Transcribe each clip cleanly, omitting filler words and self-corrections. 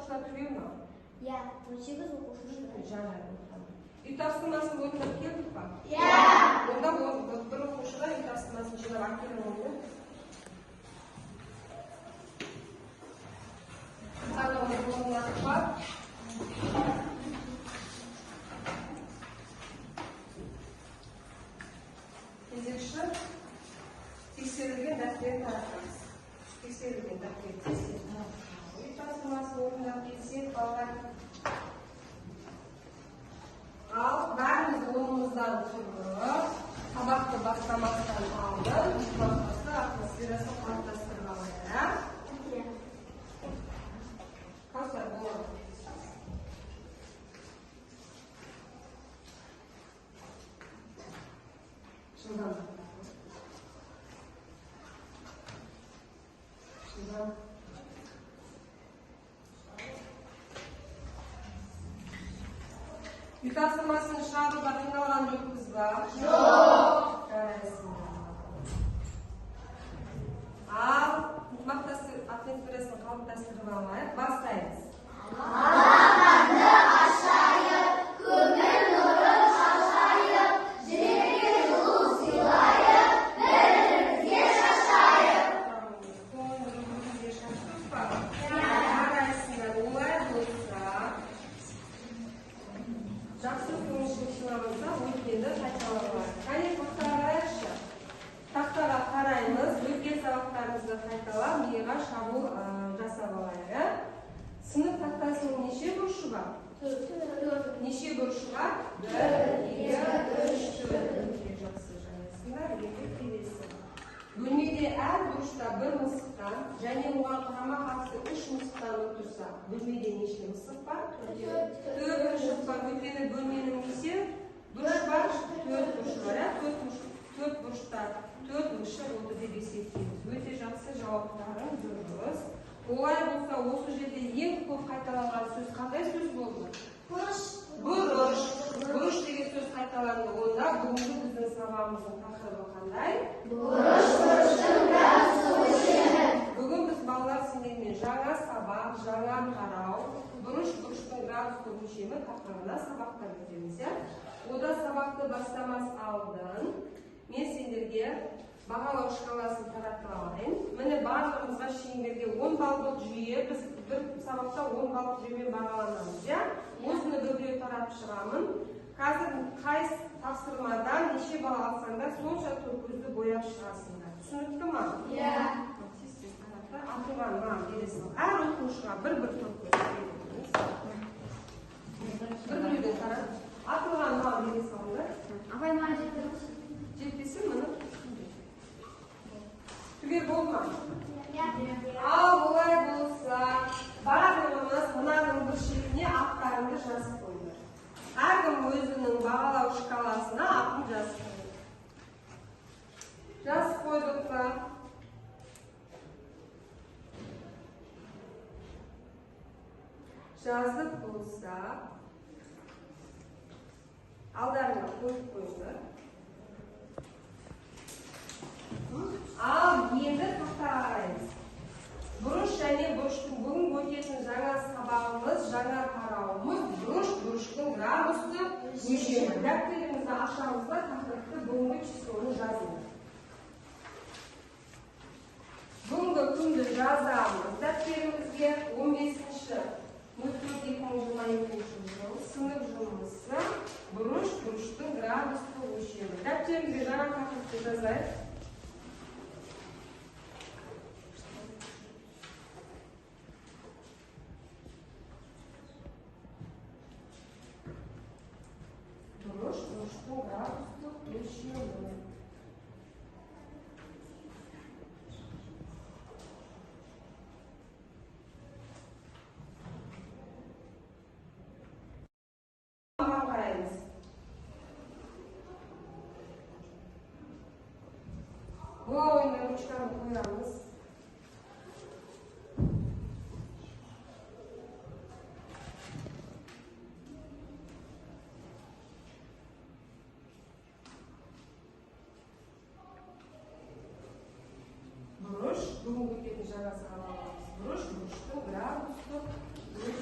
оқушылар түгел ме? Иә, 18 оқушы. Жарайды. Үй тапсырмасын ойнап келдік па? Иә. Онда бір оқушыға үй тапсырмасын жинап әкеліп ойны. Кезекші тексерілген дәптерін таратамыз. Тексерілген дәптер үй тапсырмасын орындап келсек, балалар. Ал бәріміз орнымыздан тұрып, сабақты бастамастан алдын, сабақты атмосферасын қалыптастырып алайық. Қалай болады? Жылдан. Үй тапсырмасын шығаруға қиналған жоқпыз ба? Жоқ. Ал атмосферасын қалыптастырып алайық. Бастаймыз. Алақанды ашайық, көңіл нұрын шашайық, жүрекке жылу сыйлайық, бір-бірімізге шашайық. Көңілімізге шаштық па? Арасында олай болса, жақсы көңілшілік сыйламызда өткенді қайталап. Қане тақтаға қарайықшы. Тақтаға қараймыз, өткен сабақтарымызды қайталап, миға шабуыл жасап алайық. Сынып тақтасының неше бұрышы бар? Неше бұрышы бар? 1, 2, 3, 4. Жақсы жаңасында еңбек келесі. Бөлмеде әр бұрышта бір мысықтан және оған қарама-қарсы 3 мысықтан отырса, бөлмеде неше мысық бар? 4 мысық бар. Өйткені бөлменің неше бұрыш бар? 4 бұрыш бар. 4 бұрышта 4 мысық отыр деп есептейміз. Өте жақсы жауаптарың дұрыс. Олай болса, осы жерде ең көп қайталанған сөз қандай сөз болды? Бұрыш. Бұрыш. Бұрыш деген сөз қайталанды. Онда бүгінгі біздің сабағымыздың тақырыбы қандай? Бұрыш бұрыштың градусы өлшемі. Бүгін біз балалар сендермен жаңа сабақ, жаңа қарау, бұрыш бұрыштың градусты өлшемі тақырыбына сабақтар өтеміз. Ода сабақты бастамас алдын мен сендерге бағалау шкаласын таратып алайын. Міне барлығымызға шеңберге 10 баллдық жүйе, біз бір сабақта 10 баллдық жүйемен бағаланамыз. Осыны бір-біреу таратып шығамын. Қазір қай тапсырмадан неше балл алсаңдар, сонша топ көзді бояп шығасыңдар. Түсінікті ме? Иә. Атылған маған бересің. Әр оқушыға бір-бір топ көз беріңіз. Бір-біреуден тарат. Атылған маған бересің алыңдар. Апай маған жетті. Жетпесе мұны түгел болма. Иә. Ал олай болса, барлығымыз мынаның бір шетіне аттарыңды жазып қойыңдар. Әркім өзінің бағалау шкаласына атын жазып қойды. Жазып қойдық па? Жазып болса, алдарына қойып қойыңдар. Ал енді тақтаға қараймыз. Бұрыш және бұрыштың бүгінгі өтетін жаңа сабағымыз, жаңа қарауымыз бұрыш бұрыштың градусты өлшемі. Дәптеріңізді ашамызда тақырыпты бүгінгі числоны жазыңыз. Бүгінгі күнді жазамыз. Дәптерімізге 15-04-2022 жыл сынып жұмысы бұрыш бұрыштың градусты өлшемі. Дәптерімізге жаңа тақырыпты жазайық. Бұрыш бұрыштың градусты өлшемі. Қараймыз. Бұл ойында ручканы қоямыз. Бұрыш, бүгінгі өтетін жаңа сабағымыз. Бұрыш бұрыштың градустық өлшемі.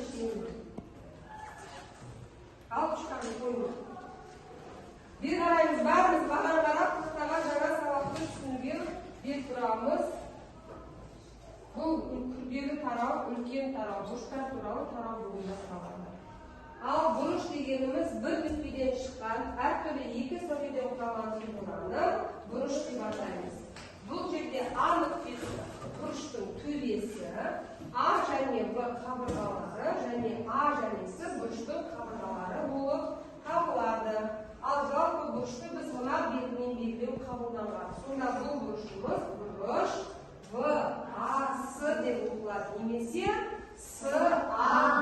төмендегі тарау, үлкен тарау, бұрыштар туралы тарау бүгін басталады. Ал бұрыш дегеніміз бір нүктеден шыққан, әртүрлі екі сәуледен құралған фигураны бұрыш деп атаймыз. Бұл жерде А нүктесі бұрыштың төбесі, А және Б қабырғалары және А және С бұрыштың қабырғалары болып табылады. Ал жалпы бұрышты біз мына белгімен белгілеу қабылданған. Сонда бұл бұрышымыз бұрыш ВАС деп оқылады, немесе САБ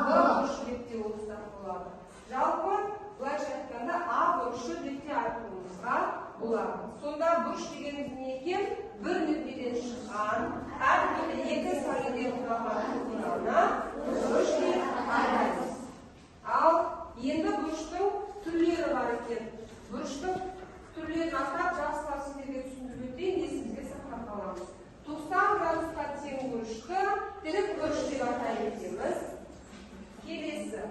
бұрышы деп те оқысақ болады. Жалпы былайша айтқанда А бұрышы деп те айтуымызға болады. Сонда бұрыш дегеніміз не екен? Бір нүктеден шыққан, әртүрлі екі сәуледен құралған фигураны бұрыш деп атаймыз. Ал енді бұрыштың түрлері бар екен. Бұрыштың түрлерін атап жақсылап сіздерге түсіндіріп өтейін, есіңізге сақтап қаламыз. 90 градусқа тең бұрышты тірек бұрыш деп атаймыз. Келесі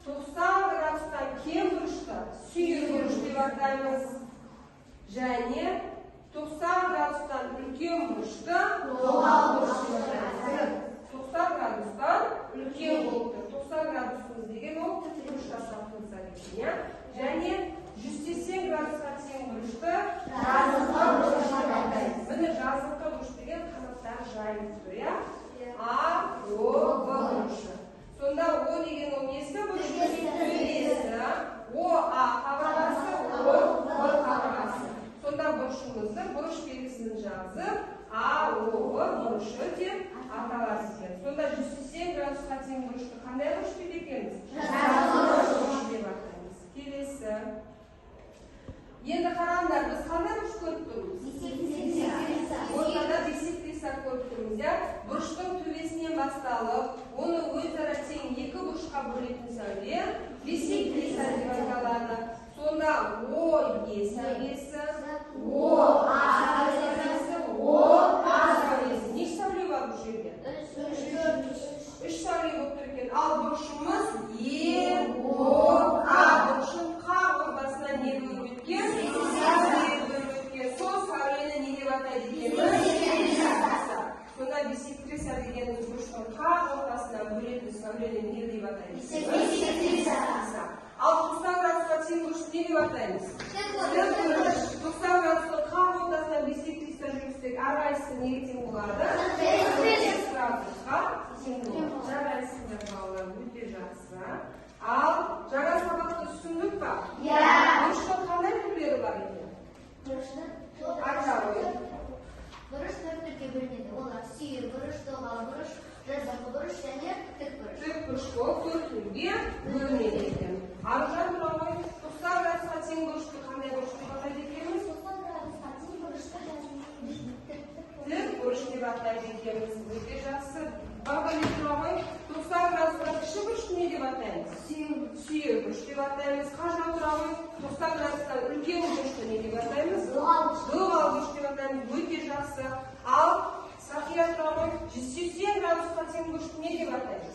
90 градустан кем бұрышты сүйір бұрыш деп атаймыз. Және 90 градустан үлкен бұрышты доғал бұрыш деп атаймыз. 90 градустан үлкен болып тұр. 90 градусымыз деген ол бұрыш жасақтыңызда екен. Және 180 градусқа тең бұрышты жазыққа бұрыш деп атаймыз. Міне жазыққа бұрыш деген қанаттары жайылып тұр, иә? А, О, Б бұрышы. Сонда О деген ол несі бұрыштың төбесі, О, А қабырғасы, О, Б қабырғасы. Сонда бұрышымызды бұрыш белгісін жазып, А, О, Б бұрышы деп аталады. Сонда 180 градусқа тең бұрышты қандай бұрыш деп екенбіз? Жазыққа бұрыш деп атаймыз. Келесі. Енді қараңдар, біз қандай бұрыш көріп тұрмыз? Ортада биссектриса көріп тұрмыз, иә? Бұрыштың төбесінен басталып, оны өзара тең екі бұрышқа бөлетін сәуле биссектриса деп аталады. Сонда О, Е сәулесі, О, А сәулесі, О, А сәулесі. Неше сәуле бар бұл жерде? Үш сәуле болып тұр екен. Ал бұрышымыз Е, О, А бұрышын қақ ортасына не бөліп өткен? Сол сәулені не деп атайды екенбіз? Сонда биссектриса дегеніміз бұрыштың қақ ортасына бөлетін сәулені не деп атаймыз? Биссектриса. Ал 90 градусқа тең бұрышты не деп атаймыз? Тікбұрыш. 90 градустың қақ ортасына биссектриса жүргізсек, әрқайсысы неге тең болады? Градусқа тең болады. Жарайсыздар балалар, өте жақсы. Ал жаңа сабақты түсіндік па? Иә. Бұрыштың қандай түрлері бар екен? Айта қойын. Бұрыш төрт түрге бөлінеді. Олар сүйір бұрыш, доғал бұрыш, жазыққа бұрыш және тікбұрыш. Тікбұрыш болып төрт түрге бөлінеді екен. Аружан тұра ғой, 90 градусқа тең бұрышты қандай бұрыш деп атайды екенбіз? 90 градусқа тең бұрышты тікбұрыш деп атайды екенбіз. Өте жақсы. Бағдарлы тұра ғой, 90 градусқа кіші бұрышты не деп атаймыз? Сүйір бұрыш деп атаймыз. Қажа тұра ғой, 90 градустан үлкен бұрышты не деп атаймыз? Доғал бұрыш деп атаймыз. Өте жақсы. Ал Сақия тұра ғой, 180 градусқа тең бұрышты не деп атаймыз?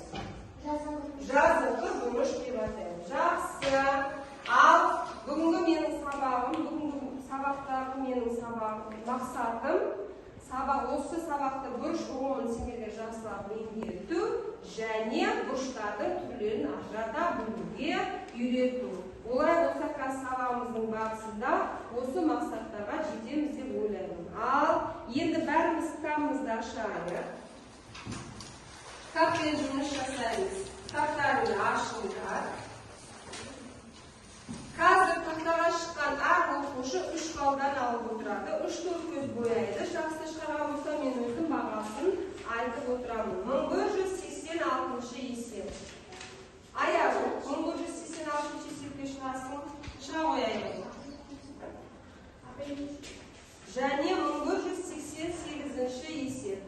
Жазыққа бұрыш деп атаймыз. Жақсы. Ал бүгінгі менің сабағым, бүгінгі сабақтағы менің мақсатым, осы сабақты бұрыш ұғымын сендерге жақсылап меңгерту және бұрыштардың түрлерін ажырата білуге үйрету. Олай болса сабағымыздың барысында осы мақсаттарға жетеміз деп ойлаймын. Ал енді бәріміз кітабымызды ашайық. Кітаппен жұмыс жасаймыз. Кітаптарын ашыңдар. Қазір тақтаға шыққан әр оқушы 3 балдан алып отырады. 3-4 көз бояйды. Жақсы шығарған болса мен өзім бағасын айтып отырамын. 1186 есеп. Аяғы 1186 есепке шығасың. Шыға қояйын. Және 1188 есеп.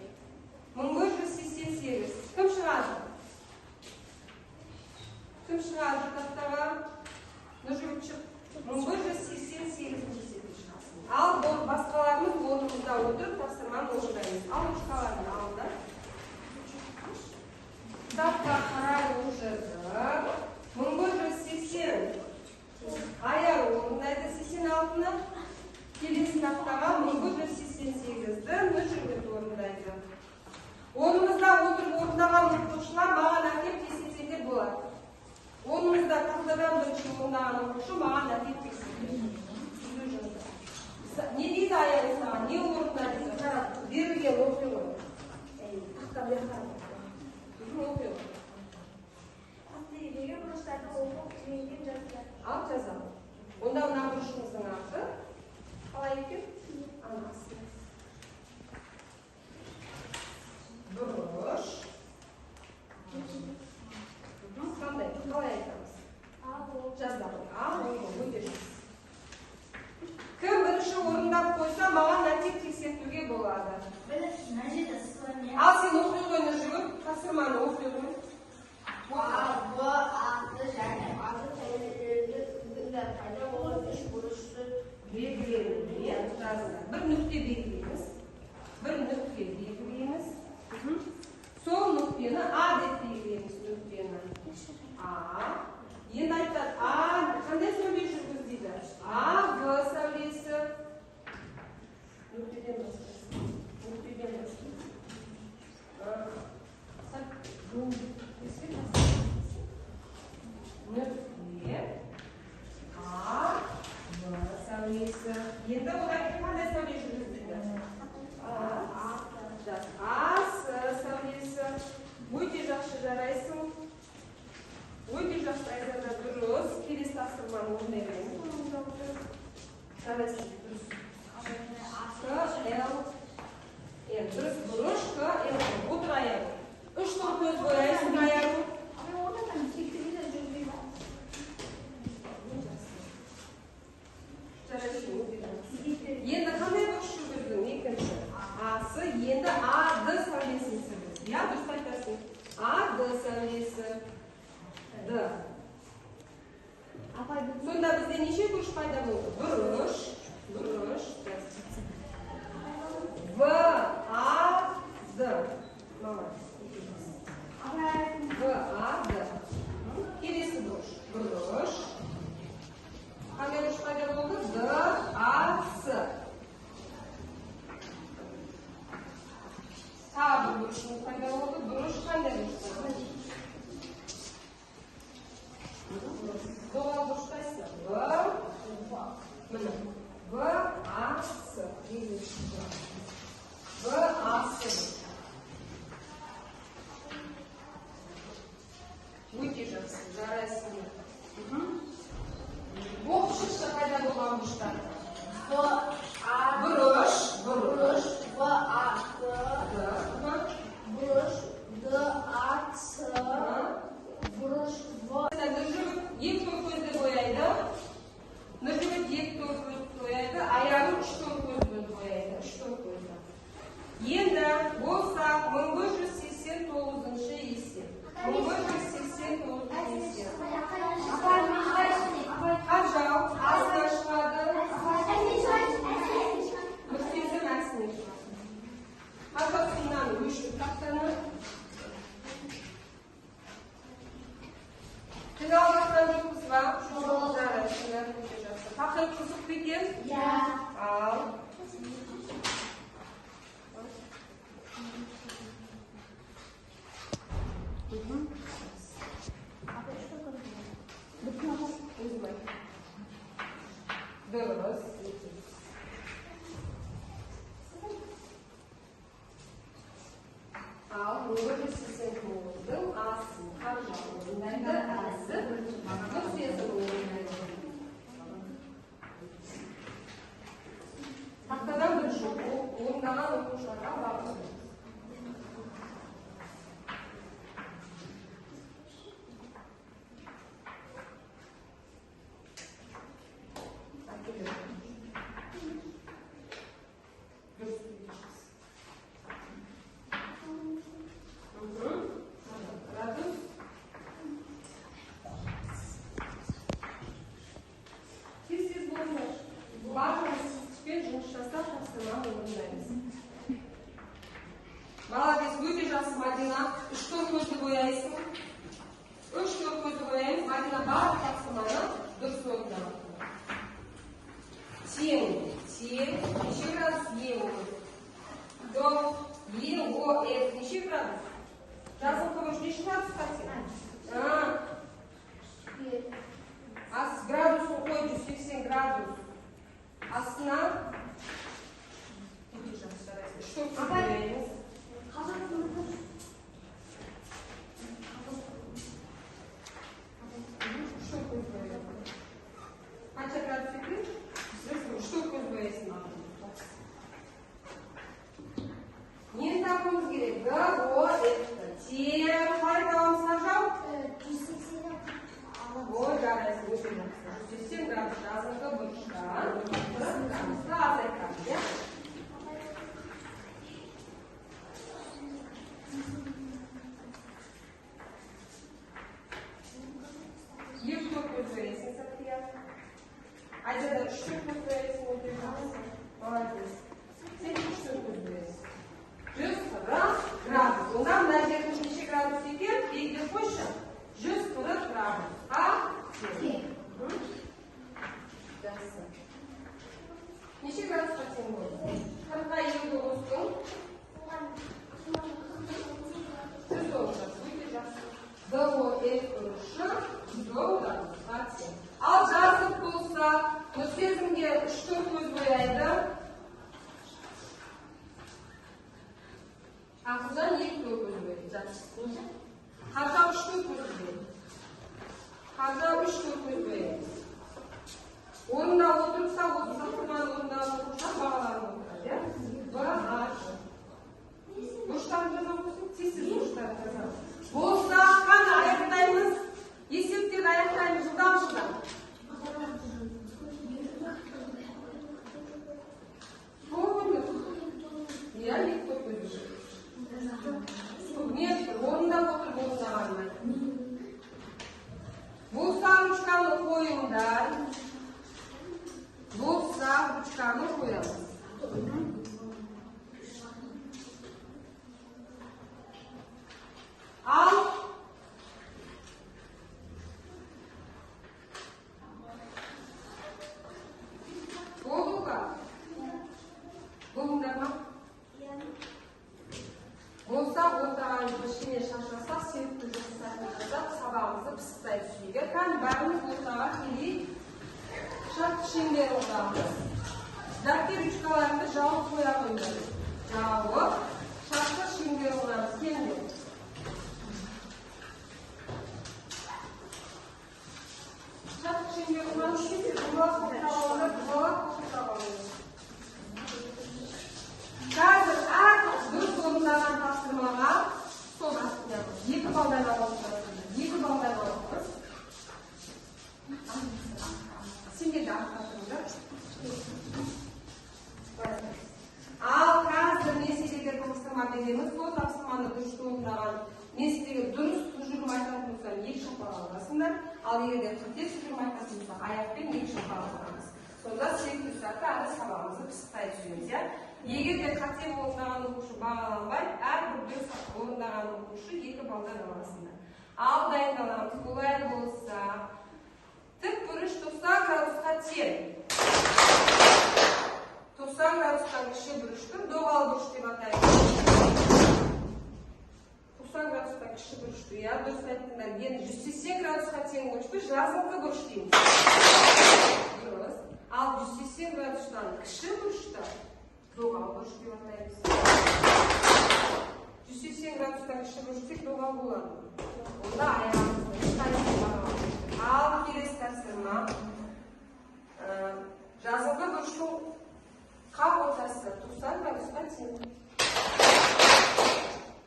1188. Кім шығады? Кім шығады тақтаға? Нұжымчық 1188 есепке шығасың. Ал басқаларымыз орнымызда отырып тапсырманы орындаймыз. Ал ұшқаларын алды. Кітапқа қарай оқыдық. 1180 аяр орындайды 86-ны. Келесі тақтаға 1188-ді Нұжымбет орындайды. Орнымызда отырып соңындағы оқушы маған әкеп тексерді. Не дейді аяғы саған, не орында дейді, қарап, берілген оқи ғой. Тақта бер қарап. Оқи ғой. Ақтөбедегі бұрыштарды оқып, түгендеп жазды. Алып жазамын. Онда мына бұрышымыздың аты қалай екен? Анасы. Бұрыш. Қандай? Қалай айтамыз? Жаздық. Өте жақсы. Кім бірінші орындап қойса, маған нәтиже тексертуге болады. Ал сен оқи ғой, Нұржігіт, тапсырманы оқи ғой. Белгіленген жазды. Bir нүкте белгілейміз. Bir нүкте белгілейміз. Сол нүктені А деп белгілейміз, нүктені. А. Енді айтады, А қандай сәуле жүргіз дейді? А, В сәулесі. Нүктеден бастайсың. Нүктеден бастайсың. Нүкте. А, В сәулесі. Енді одан қандай сәуле жүргіз дейді? А, С сәулесі. Өте жақсы жарайсың. Өте жақсы айтады, дұрыс. Келесі тапсырманы орындай береміз. Жарайсың, дұрыс. Дұрыс, бұрыш, отыр аяғы. Үш топ көз бояйсың аяғы. Енді қандай бұрыш жүргіздің? Екінші. Асы, енді А-ды сәулесін сәулесі. Я дұрыс айтасың. А-ды сәулесі. Д. Сонда бізде неше бұрыш пайда болды? Бұрыш. Бұрыш. В, А, Д. В, А, Д. Келесі бұрыш. Бұрыш. Қандай бұрыш пайда болды? Д, А, С. Тағы бір бұрышымыз пайда болды. Бұрыш қандай бұрыш пайда болды? Доғал бұрыштайсы. В, А, С. В, А, С. Өте жақсы, жарайсың. Оқып шықшы қайда болған бұрыштар? Бұрыш. Бұрыш. В, А, Д. Бұрыш. Д, А, С. Бұрыш. В. Нұржігіт екі тор көзді бояйды. Нұржігіт екі тор көзді бояйды. Аяғы үш тор көзді бояйды. Үш тор көзді. Енді болсақ 1589-шы есеп. 1589-шы есеп. Қажау, азда шығады. Нүктесі мәсіне шығады. Қажау сыннан өшіп тақтаны. Қиналмастан жоқпыз ба? Жарайсыңдар, өте жақсы. Тақырып қызық па екен? Иә. Ал. Дұрыс. Ал 1589-дің асын қажау орындайды, әсі нүктесін орындайды. Тақтадан бір жоқ, орындаған оқушыларға бағын. Молодец, өте жақсы, Мадина. Үш тор көзді бояйсың. Үш тор көзді бояймыз. Мадина барлық тапсырманы дұрыс орындады. Тең. Неше градус? Ең. До. Ең. О. Неше градус? Жазың қылыш неше градус қасен? Ас. градусқа тең. Жақсы. Неше градусқа тең болады? 40-ға 59-тың 190. Өте жақсы. ДОФ бұрышы 110 градусқа тең. Ал жазық болса, сөзімге 3-4 көз бояйды. Ақылдан 2 көз бояйды. Жақсы. Қаржа 3-4 көз бояйды. Қаржа 3-4 көз бояйды. Орында отырса, тұрған орында отырса, бағаларын отырады. Бағашы. Бұштарын жазам болсын, тесіз бұштарын жазам. Болса, қаны аяқтаймыз, есептен аяқтаймыз, жылдам. Я никто көзі. Нет, орында отыр, болса ғанмай. Болса, ручканы қойыңдар. Болса, ручканы қоямыз. Ал болды ға? Болыңдар ма? Болса, отырған кішкене шашасақ, септі жасап, сабағымызды пысықтай түсуге. Кән бәріміз ортаға келейік. Шарт шеңбер отырамыз. Дәптер ручкаларымды жауып қоя қоймайды. Жауып, шартты шеңбер отырамыз. Келмей. Шартты шеңбер отырамыз. Қазір әр дұрыс орындаған тапсырмаға сол астындағы 2 балдан алып 2 балдан алып сенде де ақтатыңдар. Ал қазір меселерге тапсырма береміз. Сол тапсырманы дұрыс орындаған меселерге дұрыс тұжырым айтатын болса 2 шапақ аласыңдар. Ал егер қате тұжырым айтатын болса аяқпен 2 шапақ аламыз. Сонда секті сәтті әрі сабағымызды пысықтай түсеміз. Егер де қате орындаған оқушы бағаланбай, әрбір орындаған оқушы 2 балдан аласыңдар. Ал дайындаламыз. Олай болса, тік бұрыш 90 градусқа тең. 90 градустан кіші бұрышты доғал бұрыш деп атайды. 90 градустан кіші бұрышты, дұрыс айттыңдар. Енді 180 градусқа тең бұрышты жазыңқы бұрыш дейміз. Ал 180 градустан кіші бұрышты доғал бұрыш деп атаймыз. 180 градустан кіші бұрышты доғал болады. Онда аяғымызды ал келесі тапсырма. Жазыңқы бұрыштың қақ ортасы 90 градусқа тең.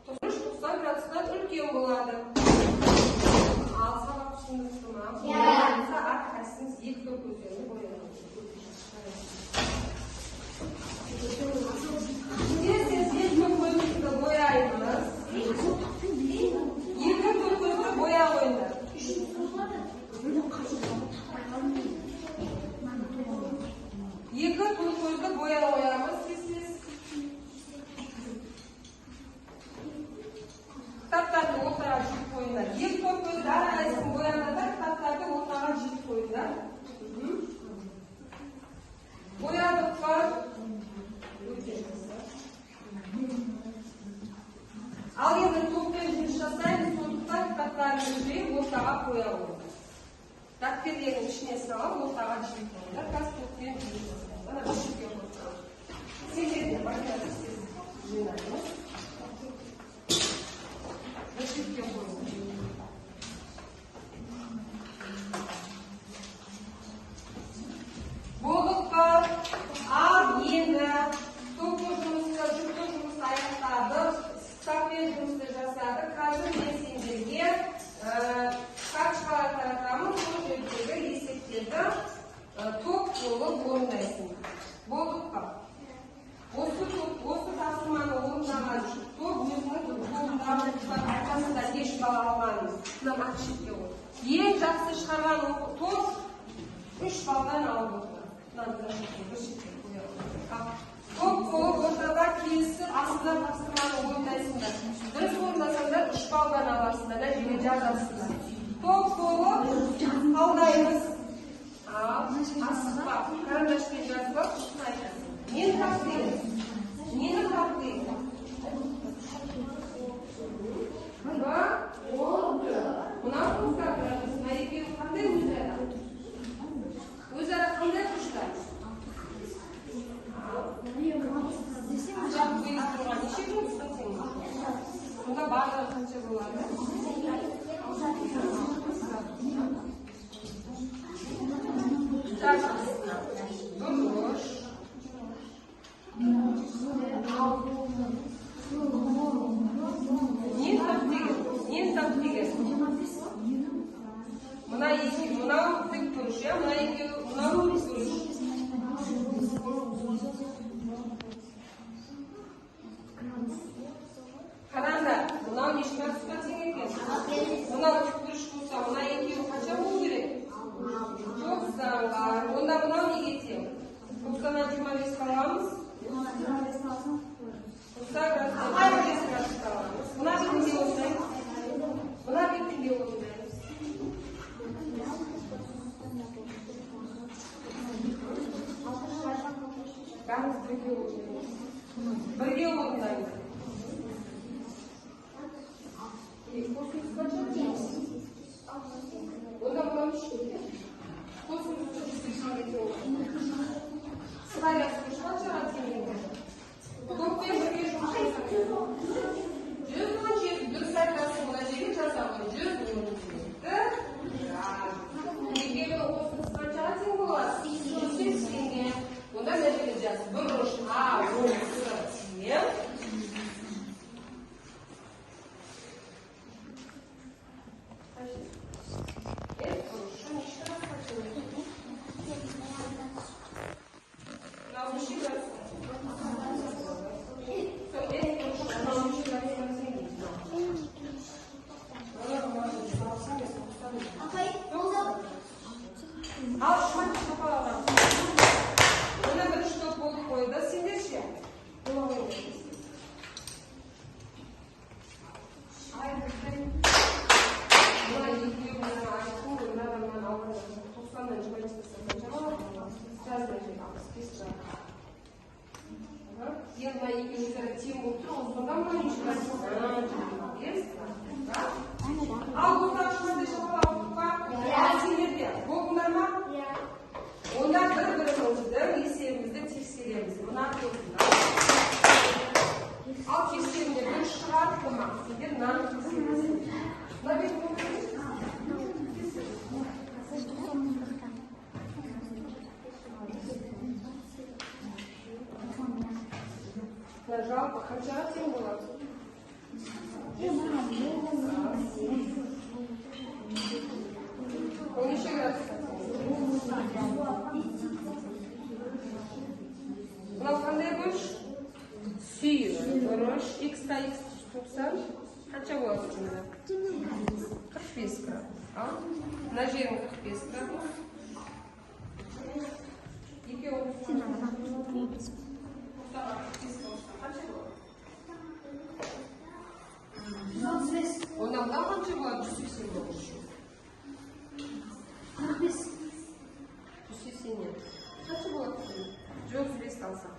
90 градустан үлкен болады. Ал сабақ түсіндіңізді ма? Әрқайсыңыз 2 көздерді бояңыз. Сіз 2 көздерді бояймыз. 2 көздерді боя қойыңдар. 2 көзді боя қоямыз. Кітаптарды ортаға жиып қойыңдар. 2 көзді әрқайсысын бояныңдар, кітаптарды ортаға жиып қойыңдар. Боядық бар. Ал енді топпен жұмыс жасаймыз, сондықтан кітаптарды жиып ортаға қоя қойыңдар. Дәптердің ішіне салып, ортаға жиып қойыңдар. Қазір топпен жұмыс жасаймыз. Ана үшікке қойыңдар. Сендерде байларды сіз жинаймыз. Үшікке қойыңдар. Болдық па? Ал енді топпен жұмысты, жүкті жұмысты аяқтады. Стаппен жұмысты жасады. Қазір мен сендерге карточкалар таратамын. Сол жердегі есептерді топ болып орындайсыңдар. Болдық па? Осы тапсырманы орындаған топ өзінің орындаған арқасында еш бала алғанымыз. Мына матчетке қой. Ең жақсы шығарған топ 3 балдан алып отыр. Топ болып ортада келісіп, астына тапсырманы орындайсыңдар. Дұрыс орындасаңдар 3 балдан аласыңдар, және жазасыңдар. топ болып қалдаймыз. Асықпа, карандашпен жазып алып, айтасың. Нені тап дейміз? Нені тап дейміз? Болды. Мынау құстар тұрады. Мына екеуі қандай өзара? Өзара қандай құштар? Жақ қойып тұрған неше жұмыстың сен? Сонда барлығы қанша болады? Дұрыс. Нені тап деген? Мынау тік бұрыш, мынау тік бұрыш. Қараңдар, мынау нешке тұспа тең екен? Мынау тік бұрыш болса, мына екеуі қанша болу керек? 90-ға. Онда мынау неге тең? 90-нан 25 қаламыз? 90 градус қаламыз. Мына бетінде осындаймыз. Мына бетінде осындаймыз. Бәріміз бірге орындаймыз. Бірге орындаймыз. Онда мынау үште. Космосты жүзбешімге тең. Сыңайлясы қаншаға тең еді? Топпен бірге жұмыс жасаймыз. 117 дұрыс айтасың, мына жерге жазамын. 117. Екеуі космос қаншаға тең болады? 180-ге. Онда мына жерге жаз. Бұрыш А осысы тең. Ал шмат шапалаған. Оны бір штоп болып қойды. Сендер ше? Мына екеуі мына айтқын, мына алған 90-дан 25 жасаған жауап. Жазда жер 65 жауап. Сен мына екеуі өзара тең болып тұр, сонда мына неше жасың? Ал бұлдар шматты шапалаған ба? Сендерде болдыңдар ма? Онда бір-біріміздің есебімізді тексереміз. Мына осында. Ал тексерімде бір шығарып қоймақ. Сендер мынаны тексереміз. Мына бет болмайды. Жалпы қаншаға тең болады? Он неше градусқа тең? Мынау қандай бұрыш? Сүйір бұрыш. Х-та Х тоқсан қанша болады сонда? 45 градус. Мына жерің 45 градус. Екеуі онда мына қанша болады? 180 бұрыш. 180-нен қанша болады? 135 алсақ.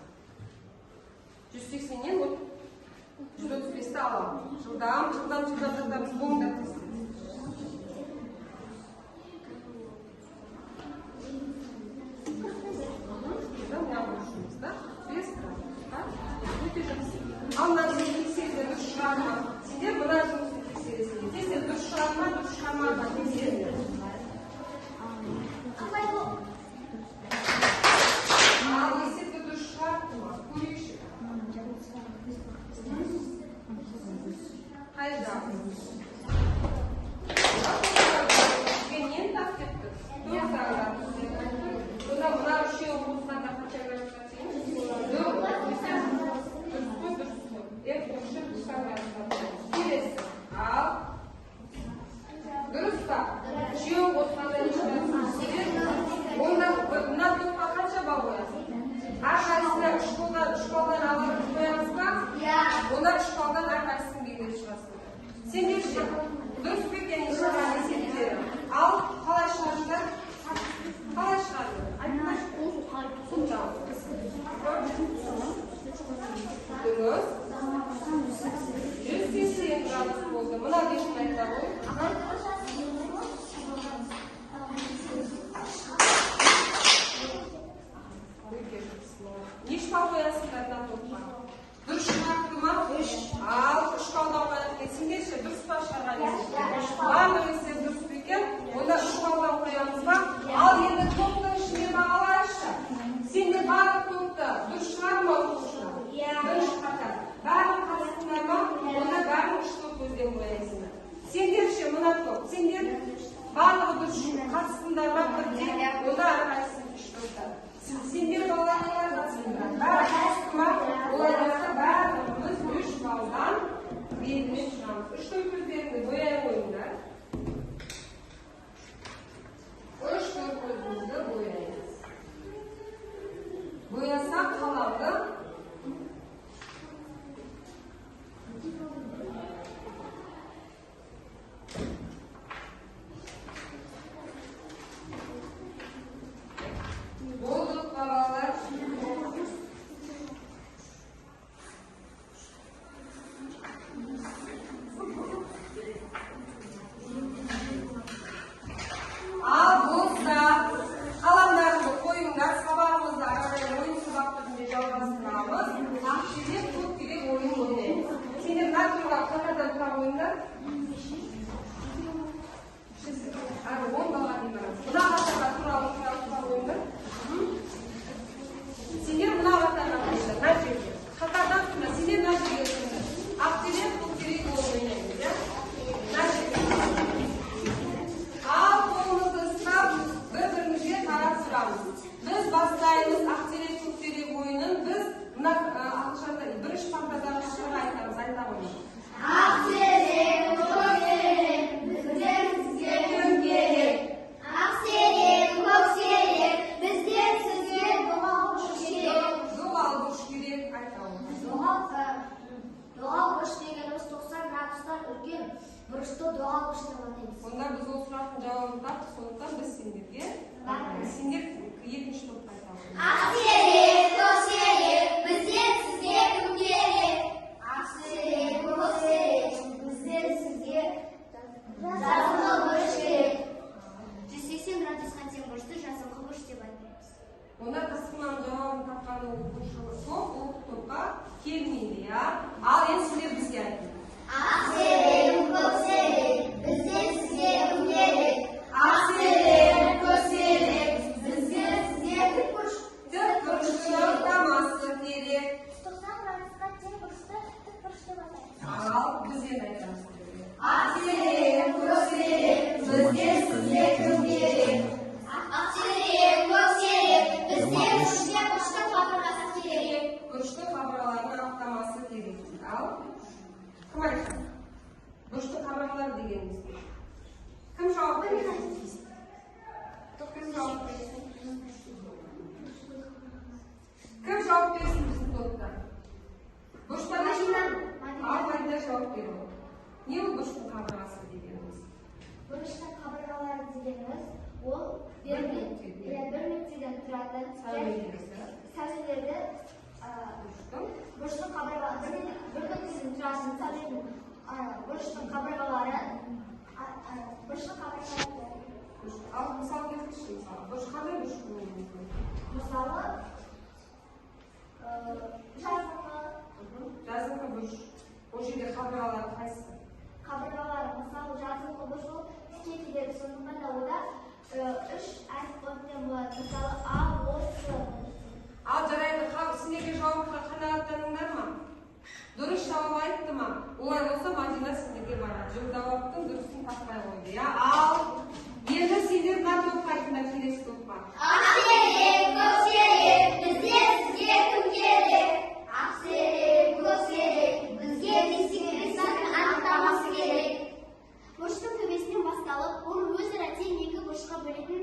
180-нен 135-ті аламын. Жылдам болыңдар тесілді. Ал мына жерге тексерді дұрыс шығарма. Сендер мына жұмысты тексересіңдер. Тексер дұрыс шығарма, дұрыс шығарма тексеріңдер. Ал есепті дұрыс шығарып ма? Көрейікші. Қайда? Нені тап кеттік? 90 градус. Сонда мына үшеуі қосқанда қанша градусқа тең? 4. Ал дұрыс па? Үшеуі қосқанда неше градусқа? Онда мына топқа қанша балл қоясың? Әрқайсысына 3 балдан алып қоямыз ба? Онда 3 балдан әрқайсысын белгілеп шығасың. Сендер ше? Дұрыс па екен есептері? Ал қалай шығарыңдар? Қалай шығарыңдар? Айтыңдаршы. Дұрыс. 180 градус болды. Мына бетін айтар ғой. Неш бал қоясыңдар мына топқа? Дұрыс шығарты ма? Ал 3 балдан қоясың. Сендерше дұрыс па шығарған? Барлығыңыздар дұрыс екен. Онда 3 балдан қоямыз ба? Ал енді топтың ішіне бағалайықшы. Сендер барлық топты дұрыс шығарма оқушылар? Дұрыс қатар. Бәрін қатысыңдар ма? Онда бәрін 3 топ көзден қоясыңдар. Сендерше мына топ. Сендер барлығы дұрыс қатысыңдар ма? Онда әрқайсың 3 топта. Сендер балаларға қатысыңдар. Бәрі қатысты ма? Олай болса бәріміз 3 балдан белгілеп шығамыз. 3 топ көздеріңді бояй қойыңдар. 3 топ көзімізді бояймыз. Боясақ қалады. Болдық балалар. Ал болса қаламдарыңды қойыңдар, сабағымызды ары қарай ойын сабақ түрінде жалғастырамыз. Ақшелеп көп керек ойын ойнаймыз. Сендер мына тұрға қатардан тұра қойыңдар. Ары 10 балаға дейін барамыз. Мына қатарға тұра қойыңдар. Сендер мына қатарға қойыңдар. Мына жерге. Қатардан тұра. Сендер мына жерге тұрыңдар. Ақшелеп көп керек ойын ойнаймыз. Мына жерге. Ал қолымызды ұстап, бір-бірімізге қарап тұрамыз. Біз бастаймыз ақтерек көктерек ойынын. Біз мына ағылшында бірінші партадағы шырға айтамыз, айта қоймыз. Ақтерек көктерек, біздер сізге кім керек? Ақтерек көктерек, біздер сізге дұға қош керек. Дұға қош керек, айта қоймыз. Дұға қош дегеніміз 90 градустан үлкен бұрышты дұға қош деп атаймыз. Онда біз ол сұрақтың жауабын таптық, сондықтан біз сендерге сендер екінші топқа айта қоймыз. Ақтерек көктерек, біздер сізге кім керек? Ақтерек көктерек, біздер сізге жазғы бұрыш керек. 180 градусқа тең бұрышты жазғы бұрыш деп айтамыз. Онда қысқынан жауабын тапқан оқушылар топ, ол топқа келмейді, иә? Ал енді сендер бізге айтыңдар. Ақтерек көктерек, біздер сізге кім керек? Ақтерек көктерек, біздер сізге тік бұрышты ықтамасы керек. 90 градусқа тең бұрышты тік бұрыш деп атаймыз. Ал біз енді айтамыз. Ақтерек көктерек, біздер сізге кім керек? Ақтерек көктерек, біздер сізге бұрышты қабырғасы керек. Бұрышты қабырғалардың ықтамасы керек. Ал кім айтады? Бұрышты қабырғалар дегеніміз. Кім жауап береді? Кім жауап береді? Кім жауап берсін біздің топта? Бұрышта не жауап? Ал Мадина жауап береді. Не ол бұрыштың қабырғасы дегеніміз? Бұрышты қабырғалар дегеніміз ол бір нүктеден тұратын сәулелерді бұрыштың қабырғалары бір нүктеден тұратын сәулелердің бұрыштың қабырғалары Ал мысал келтірші, мысалы. Бұрыш қандай бұрыш болуы мүмкін? мысалы жазыңқы бұрыш. Ол жерде қабырғалары қайсысы? қабырғалары мысалы жазыңқы бұрыш ол тіке келеді, сондықтан да ода 3 әдіспен болады. Мысалы А, О, С. Ал жарайды, сендерге жауапқа қанағаттаныңдар ма? Дұрыс жауап айтты ма? Олай болса Мадина сендерге барады. Жауаптың дұрысын таппай қойды, иә? Ал енді сендер мына топқа айтыңдар, келесі топқа. Ақтерек көктерек, біздер сізге кім керек? Ақтерек көктерек, бізге дисциплинаның анықтамасы керек. Бұрыштың төбесінен басталып, оны өзара тең екі бұрышқа бөлетін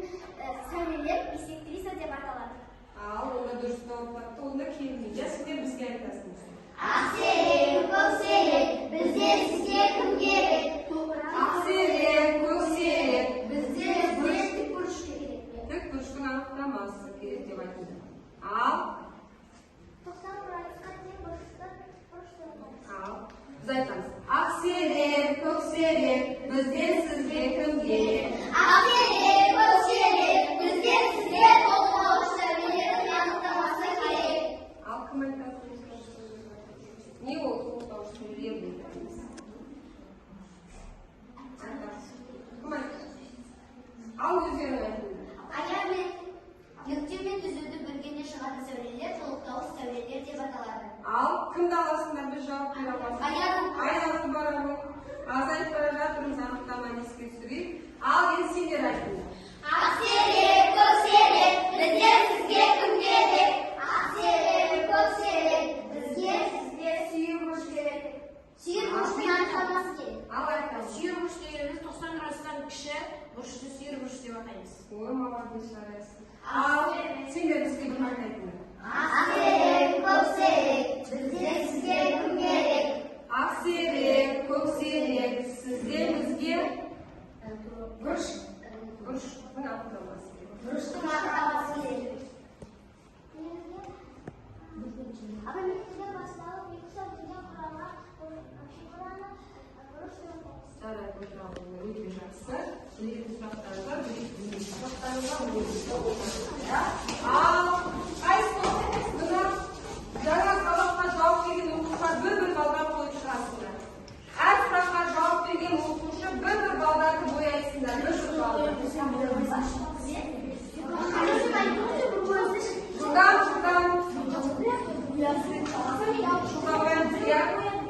сәулелер биссектриса деп аталады. Ал онда дұрыс жауап тапты, онда келмейді. Сендер бізге айтасыңыз. Ақтерек көктерек, біздер сізге кім керек? Ақтерек көктерек, біздер Bizga sizga kim kerak? Aq kerak, ko'k kerak. Bizga sizga to'g'ri tovushlar yanıtlaması kerak. Al kim aytadi? Ne o tovushni bermaydi? Kim aytadi? Al o'zingni ayting. Agar men Yurtchimen tuzildi birgina shig'ati saviylar, to'liq tovush saviylar deb ataladi. Al kimni olasizlar biz javob bera olamiz. Aylanib boradi. Azayib barajatirimiz aniqlamani esga tushirib. Al endi senlar aytinglar. Aq kerak, ko'k kerak. Bizga sizga kim kerak? Aq kerak, ko'k kerak. Bizga sizga suyurush kerak. Suyurushni yanıtlaması kerak. Al aytamiz. Suyurmuş deyimiz 90 gradusdan kishi burishni suyurmuş deb ataymiz. Voy, молодец, Al senlar bizga bir marta aytinglar. Aq kerak, ko'k kerak. Bizga sizga kim kerak? Aq kerak, ko'k kerak. Sizga bizga Guruch. Buni aniqlaması kerak. Guruchni yanıtlaması kerak. Apa bizga masalan yüksek degan qurollar qurolni guruch Старая программа выбежаться. Или инструкторға Ал қайсы мына жаңа сабаққа жауап берген оқушылар бір балдар қойып шығасыңдар. Әр сұраққа жауап берген оқушы бір балдарды бояйсыңдар.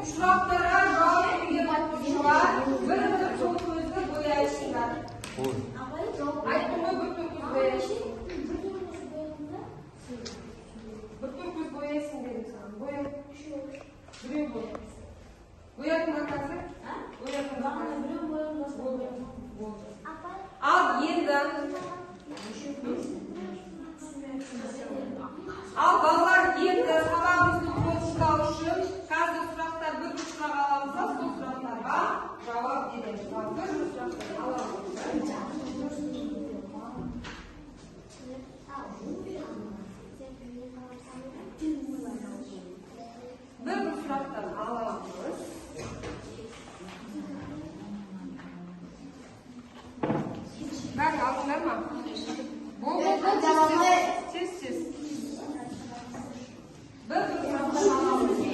Сұрақтарға жауап берген оқушылар бір топ көзді бояйсыңдар. Aytdim ғой bir to'p ko'z bo'yaysin. Bir to'p ko'z bo'yaysin dedim sana. Bo'ya. Biroq bo'yaysin. Bo'yading markasi? Bo'yading markasi. Al endi. Al bolalar endi sababimizni to'g'rishlash uchun qaysi suroqlar bir suroq olamiz, sol suroqlarga javob beramiz. Bir suroqdan olamiz. Bir suroqdan olamiz. Bak aldinglarmi? Bu tez. Bir suroqdan olamiz.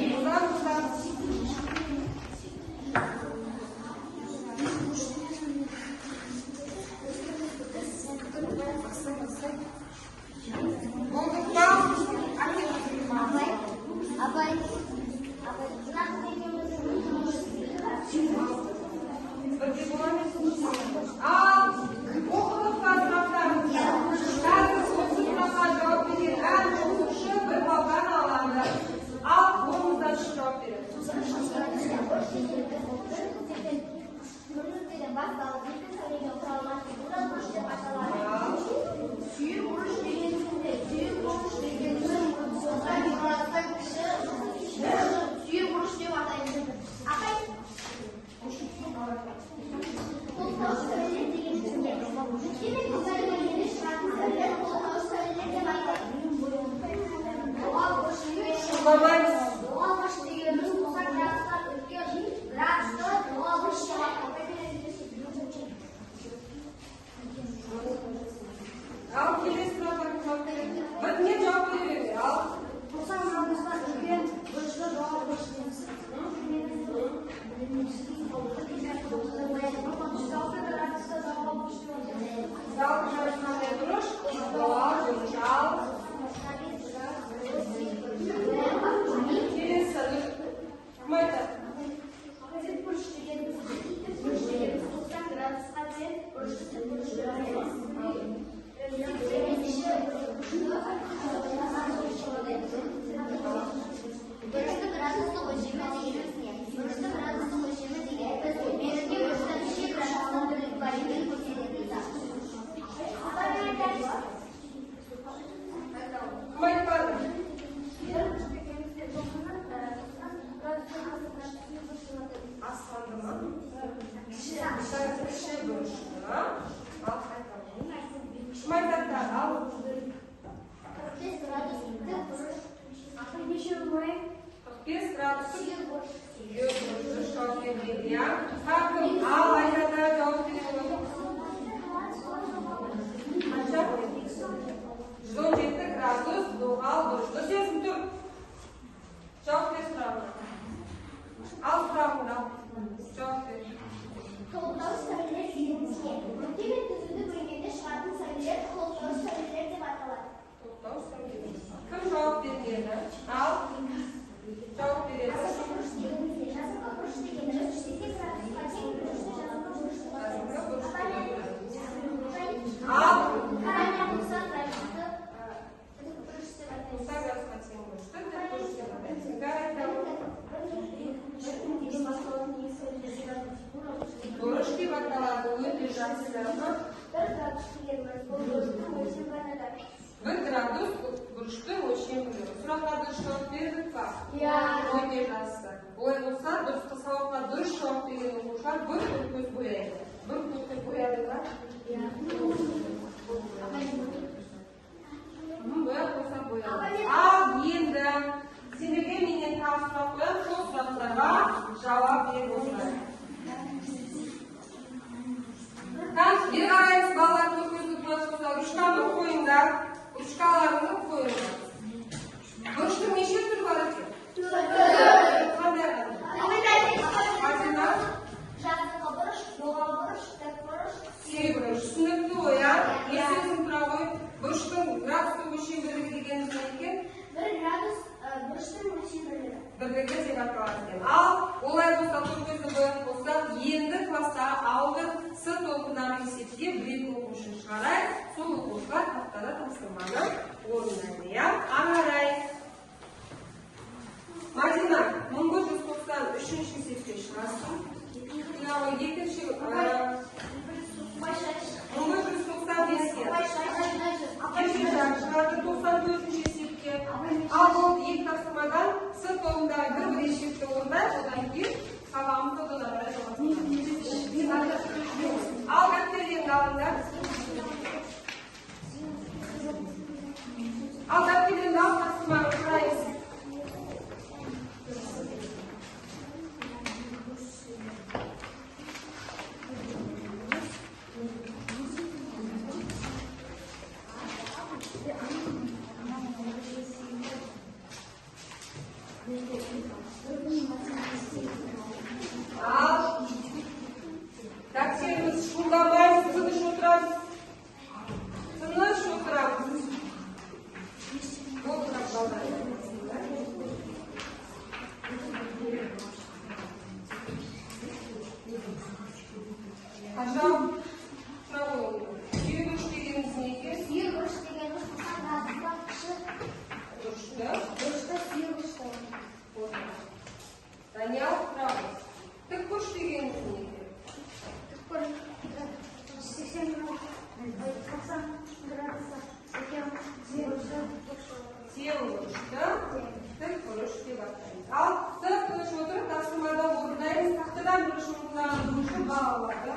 Al Kim cevap vermeydi? Al. Cevap verelim. Al. 90 градусқа тең бұрышты деп көрсетеді. Бұрыш деп аталады, өте жақсы. 1 градус бұрыштың өлшемі. Сұрақтарды жауап бердік па? Өте жақсы. Олай болса, дұрысқа сауалға дұрыс жауап берген оқушылар бір көз бояйды. Бір көз бояды ма? Бояп қойса бояды. Ал енді сендерге менен тағы сұрақ қоямын, сол сұрақтарға жауап беріп отырайық. Бері қараймыз, балалар көзді бояп қойса, ручканы қойыңдар. Ручкаларыңды қойыңдар. Бұрыштың неше түрі бар екен? Қандай қандай? Мадина? Жазғы бұрыш, доға бұрыш, тік бұрыш. Бұрыш. Түсінікті ой, а? Есіңіздің тұра ғой. Бұрыштың градустың өлшем бірлігі дегеніміз не екен? 1 градус бұрыштың өлшем бірлігі. Бірлігі деп аталады екен. Ал олай болса, көзді бояп болсақ, енді кластағы алды С тобындағы есепте бір-екі оқушы шығарайық. Сол оқушылар тақтада тапсырманы орындайды. Аңарай. Мадина, 1993 есепте шығасың. Екінші 1995-ке. Шығарды 94 есепте. Ал ол екі тапсырмадан С тобындағы бір есепті орындайық, одан кейін сабағымызды одан әрі жалғастырамыз. Ал дәптерден алыңдар. Ал дәптерден ал тапсырманы құрайыз. Ал дәптеріміз шуылдамаймыз, тыныш отырамыз. Тыныш отырамыз. Болды тапсырмалар. Қашам сұрақ қойыңдар. Сүйегіш дегеніміз не екен? Сүйегіш дегеніміз 90 градусқа кіші Бұрышты. бұрышта сүйегіш болады. Даниял сұрағыз. Тікбұрыш дегеніміз не екен? Тікбұрыш 80 градус, 90 градусқа тең бұрышты. Тең бұрышты тікбұрыш деп атаймыз. Ал тыныш отырып тапсырмада орындаймыз. Тақтадан бұрыш орындаған бұрышы балаларды.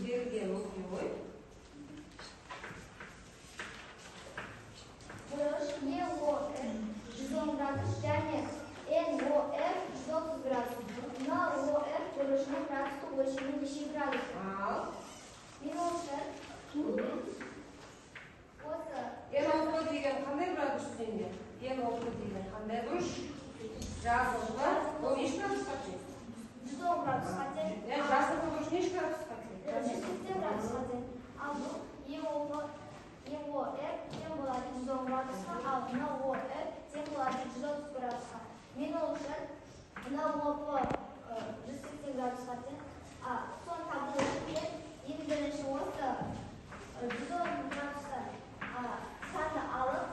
Берген оқи ғой. Бұрыш EOR 110 градус және NOR 130 градус. NOR бұрышының градустық өлшемі неше градус? Ал. Мен осы NOR деген қандай градус сенде? NOR деген қандай бұрыш? Жазығы. Ол неше градусқа тең? 110 градусқа тең. Жазығы бұрыш неше градусқа тең? 180 градусқа тең. Ал бұл EOR тең болады 110 градусқа, ал NOR тең болады 130 градусқа. Мен ол үшін NOR 180 градусқа тең. Соны табу үшін ең бірінші осы 110 градустан санды алып,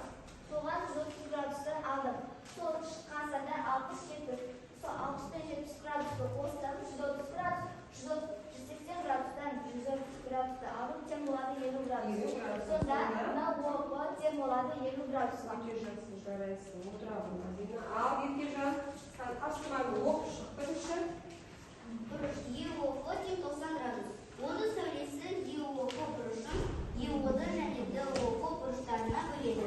соған 130 градустан алдым. Сол шыққан санды 60 70. Сол 60-тан 70 градусты қостым, 130 градус, 180 градустан 130 градусты алып, тең болады 50 градус. Сонда NOR тең болады 50 градусқа. Өте жақсы жарайсың, отырамын. Ал Еркежан, тапсырманы оқып шықтыңызшы. Бұрыш EOR тең 90 градус. Оның сәулесі EOR бұрышын EOR және DOR бұрыштарына бөледі.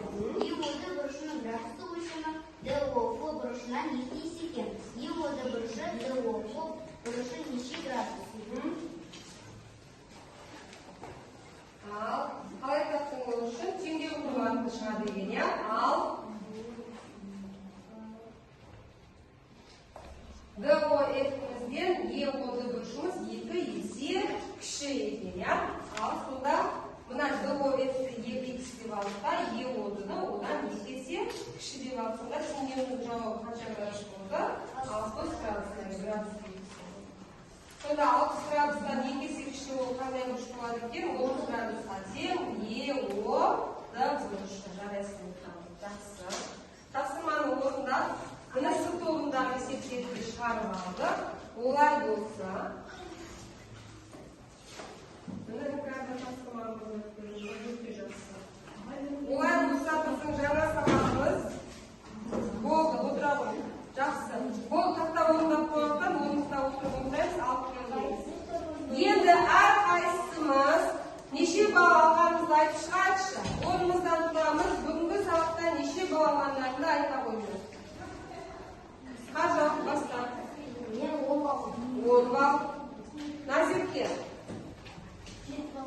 жатсыңдар. Сендердің жауабы қанша градус болды? 60 градус. Сонда 60 градустан 2 есе кіші ол қандай бұрыш болады екен? 30 градусқа тең ЕО бұрышы. Жарайсың. Жақсы. Тапсырманы орындап, мына С тобындағы есептерді шығарып алдық. Олай болса, мына экранда тапсырманы өте жақсы. Олай болса, біздің жаңа сабағымыз болды, отыра ғой. Жақсы. Бұл тақта орындап қойған, орнымызда отырмыз, алып келеміз. Енді әр қайсымыз неше балл алғанымызды айтып шығайықшы. Орнымыздан тұрамыз, бүгінгі сабақта неше балл алғандарын айта қойыңыз. Қажа, баста. 10 балл. Назерке.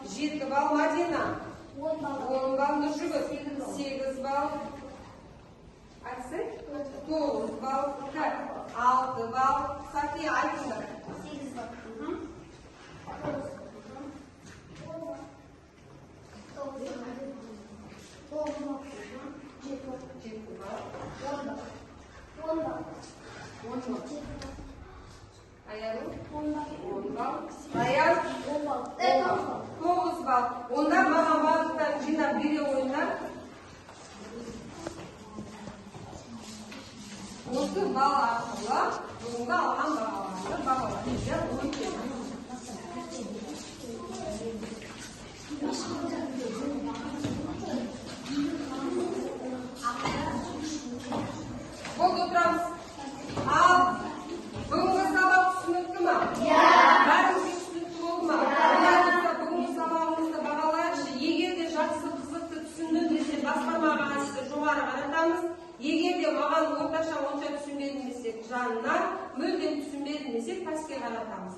7 балл. Мадина. 10 балл. Нұржігіт. 8 балл. Аксель? 9 балл. 6 балл. София, айтыңдар. 8 балл. 10 балл. Аяру? 10 балл. Аяз? 10 балл. 9 балл. Онда маған барлықтарын жинап бере ойындар. Осы балл арқылы бүгінгі алған бағаларды бағалайды. Болды, отырамыз. Ал бүгінгі сабақ түсінікті ма? Бәріңізге түсінікті болды ма? Бүгінгі сабағымызды бағалайықшы. Егер де жақсы қызықты түсіндім десе, басқармаған істі жоғары қаратамыз. Егер де маған орташа онша түсінбедім десек, жанына, мүлдем түсінбедім десек, пәске қаратамыз.